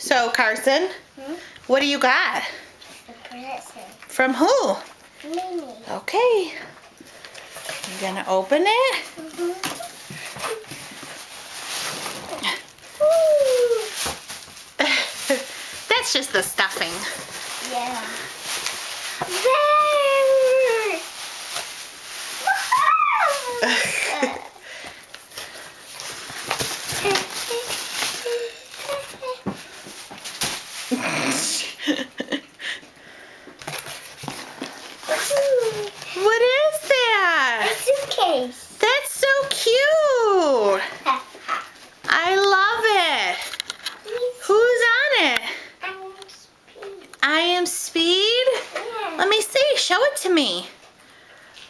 So, Carson, what do you got? A present. From who? Mimi. Okay. You gonna open it? That's just the stuffing. Yeah. What is that? A suitcase. That's so cute. I love it. Who's on it? I am Speed. Yeah. Let me see. Show it to me.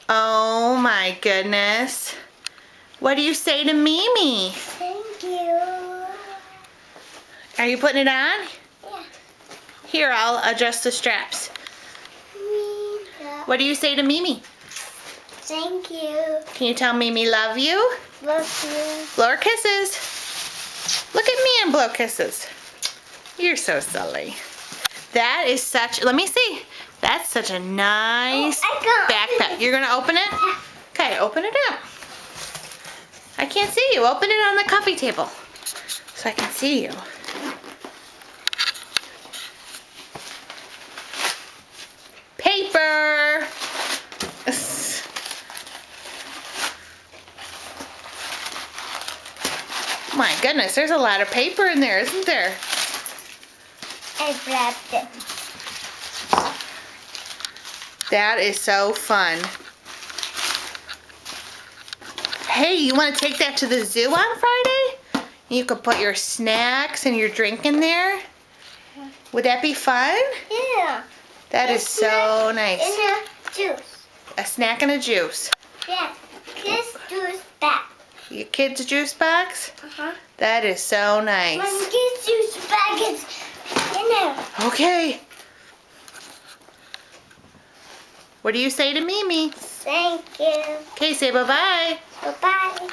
Oh my goodness. What do you say to Mimi? Thank you. Are you putting it on? Yeah. Here, I'll adjust the straps. What do you say to Mimi? Thank you. Can you tell Mimi love you? Love you. Blow her kisses. Look at me and blow kisses. You're so silly. That is such, let me see. That's such a nice backpack. You're gonna open it? Yeah. Okay, open it up. I can't see you. Open it on the coffee table so I can see you. Paper. My goodness, there's a lot of paper in there, isn't there? I wrapped it. That is so fun. Hey, you want to take that to the zoo on Friday? You could put your snacks and your drink in there. Would that be fun? Yeah. That is so nice. And a juice. A snack and a juice. Yeah. Kids juice back. Your kid's juice box? Uh-huh. That is so When nice. kids juice back is in there. Okay. What do you say to Mimi? Thank you. Okay, say bye-bye. Bye-bye.